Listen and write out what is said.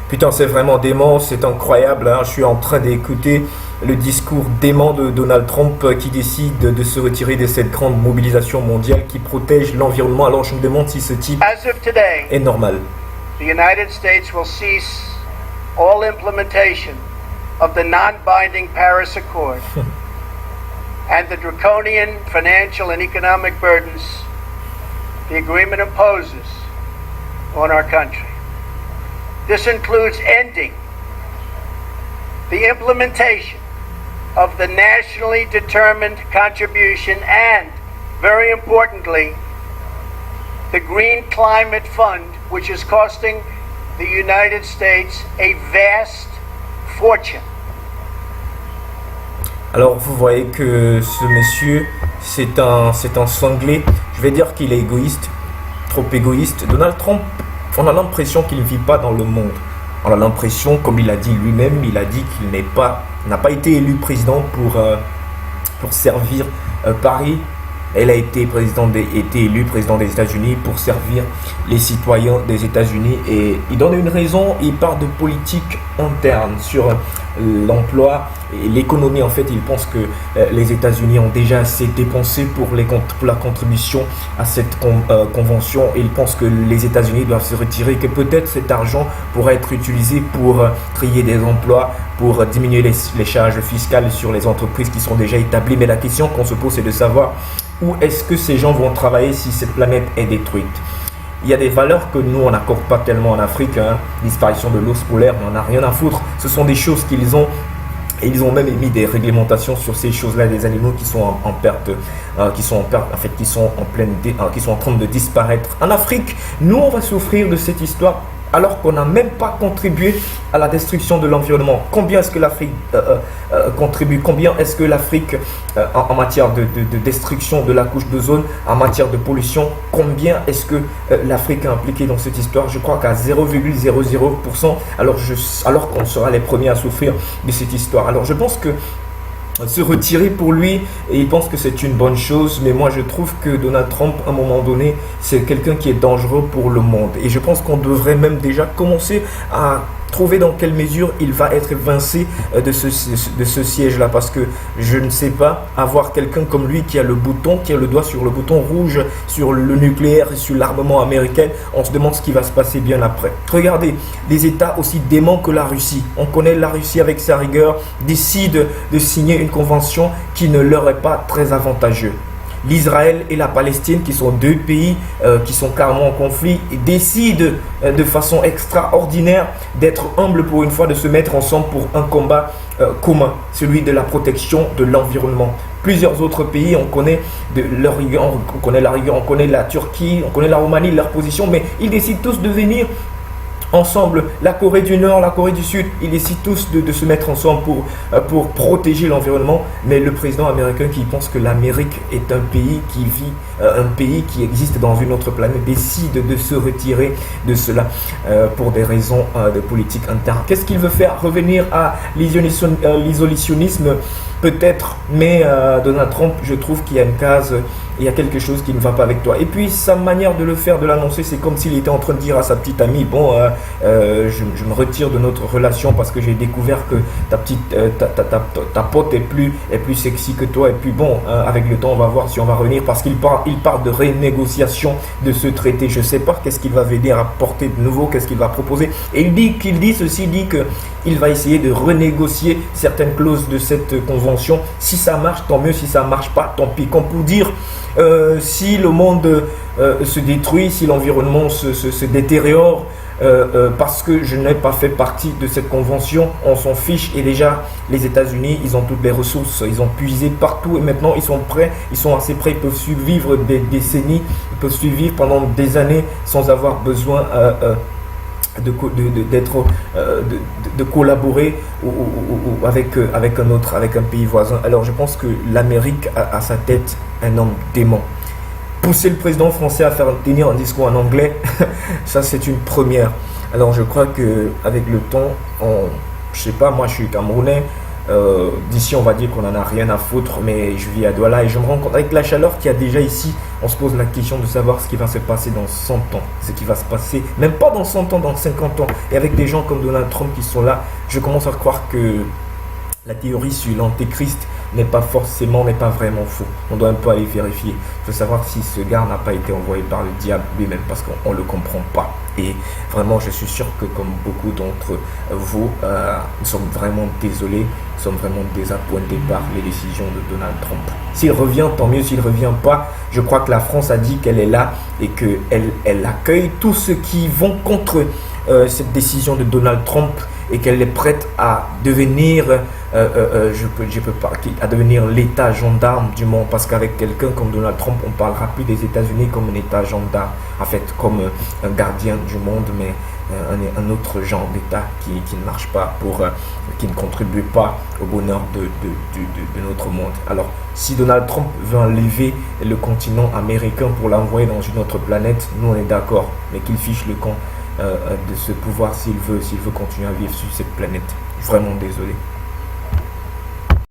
Putain, c'est vraiment dément, c'est incroyable, hein. Je suis en train d'écouter le discours dément de Donald Trump qui décide de se retirer de cette grande mobilisation mondiale qui protège l'environnement. Alors je me demande si ce type As of today, est normal. the United States will cease all implementation of the non-binding Paris Accord and the draconian financial and economic burdens the agreement imposes on our country. This includes ending the implementation of the nationally determined contribution and, very importantly, the Green Climate Fund, which is costing the United States a vast fortune. Alors vous voyez que ce monsieur, c'est un cinglé. Je vais dire qu'il est égoïste, trop égoïste. Donald Trump, on a l'impression qu'il ne vit pas dans le monde. On a l'impression, comme il a dit lui-même, il a dit qu'il n'a pas été élu président pour servir Paris. Elle a été élu président des États-Unis pour servir les citoyens des États-Unis. Et il donne une raison, il parle de politique interne sur l'emploi et l'économie. En fait, il pense que les États-Unis ont déjà assez dépensé pour la contribution à cette convention. Et il pense que les États-Unis doivent se retirer, que peut-être cet argent pourra être utilisé pour créer des emplois, pour diminuer les charges fiscales sur les entreprises qui sont déjà établies. Mais la question qu'on se pose, c'est de savoir où est-ce que ces gens vont travailler si cette planète est détruite. Il y a des valeurs que nous, on n'accorde pas tellement en Afrique. Disparition de l'ours polaire, on n'en a rien à foutre. Ce sont des choses qu'ils ont. Et ils ont même émis des réglementations sur ces choses-là, des animaux qui sont en perte, qui sont en train de disparaître. En Afrique, nous, on va souffrir de cette histoire alors qu'on n'a même pas contribué à la destruction de l'environnement. Combien est-ce que l'Afrique contribue? Combien est-ce que l'Afrique, en matière de destruction de la couche d'ozone, en matière de pollution, combien est-ce que l'Afrique est impliquée dans cette histoire? Je crois qu'à 0,00%, alors qu'on sera les premiers à souffrir de cette histoire. Alors je pense que se retirer pour lui, et il pense que c'est une bonne chose, mais moi je trouve que Donald Trump, à un moment donné, c'est quelqu'un qui est dangereux pour le monde. Et je pense qu'on devrait même déjà commencer à trouver dans quelle mesure il va être évincé de ce siège-là, parce que je ne sais pas, avoir quelqu'un comme lui qui a le doigt sur le bouton rouge, sur le nucléaire et sur l'armement américain, on se demande ce qui va se passer bien après. Regardez, des États aussi déments que la Russie, on connaît la Russie avec sa rigueur, décide de signer une convention qui ne leur est pas très avantageuse. L'Israël et la Palestine, qui sont deux pays qui sont carrément en conflit, décident de façon extraordinaire d'être humbles pour une fois, de se mettre ensemble pour un combat commun, celui de la protection de l'environnement. Plusieurs autres pays, on connaît leur rigueur, on connaît la rigueur, on connaît la Turquie, on connaît la Roumanie, leur position, mais ils décident tous de venir ensemble. La Corée du Nord, la Corée du Sud, ils décident tous de se mettre ensemble pour protéger l'environnement. Mais le président américain qui pense que l'Amérique est un pays qui vit, un pays qui existe dans une autre planète, décide de se retirer de cela pour des raisons de politique interne. Qu'est-ce qu'il veut faire? Revenir à l'isolationnisme? Peut-être, mais Donald Trump, je trouve qu'il y a une case, il y a quelque chose qui ne va pas avec toi. Et puis sa manière de le faire, de l'annoncer, c'est comme s'il était en train de dire à sa petite amie, bon, je me retire de notre relation parce que j'ai découvert que ta pote est plus sexy que toi. Et puis bon, avec le temps, on va voir si on va revenir, parce qu'il parle de renégociation de ce traité. Je ne sais pas qu'est-ce qu'il va venir apporter de nouveau, qu'est-ce qu'il va proposer. Et il dit qu'il va essayer de renégocier certaines clauses de cette convention. Si ça marche, tant mieux. Si ça marche pas, tant pis. Comme pour dire, si le monde se détruit, si l'environnement se détériore, parce que je n'ai pas fait partie de cette convention, on s'en fiche. Et déjà, les États-Unis, ils ont toutes les ressources, ils ont puisé partout, et maintenant ils sont prêts, ils sont assez prêts, ils peuvent survivre des décennies, ils peuvent survivre pendant des années sans avoir besoin de collaborer avec un pays voisin. Alors je pense que l'Amérique a à sa tête un homme dément. Pousser le président français à tenir un discours en anglais, ça c'est une première. Alors je crois que avec le temps, je sais pas, moi je suis Camerounais, D'ici, on va dire qu'on en a rien à foutre, mais je vis à Douala et je me rends compte avec la chaleur qu'il y a déjà ici, on se pose la question de savoir ce qui va se passer dans 100 ans, ce qui va se passer, même pas dans 100 ans, dans 50 ans. Et avec des gens comme Donald Trump qui sont là, je commence à croire que la théorie sur l'antéchrist n'est pas vraiment faux. On doit un peu aller vérifier. Il faut savoir si ce gars n'a pas été envoyé par le diable lui-même parce qu'on ne le comprend pas. Et vraiment, je suis sûr que comme beaucoup d'entre vous, nous sommes vraiment désolés, nous sommes vraiment désappointés par les décisions de Donald Trump. S'il revient, tant mieux. S'il ne revient pas, je crois que la France a dit qu'elle est là et qu'elle accueille tous ceux qui vont contre cette décision de Donald Trump et qu'elle est prête à devenir, à devenir l'état gendarme du monde. Parce qu'avec quelqu'un comme Donald Trump, on ne parlera plus des États-Unis comme un état gendarme, en fait, comme un gardien du monde, mais un autre genre d'état qui ne marche pas, qui ne contribue pas au bonheur de notre monde. Alors, si Donald Trump veut enlever le continent américain pour l'envoyer dans une autre planète, nous on est d'accord, mais qu'il fiche le camp de ce pouvoir s'il veut continuer à vivre sur cette planète. Vraiment désolé.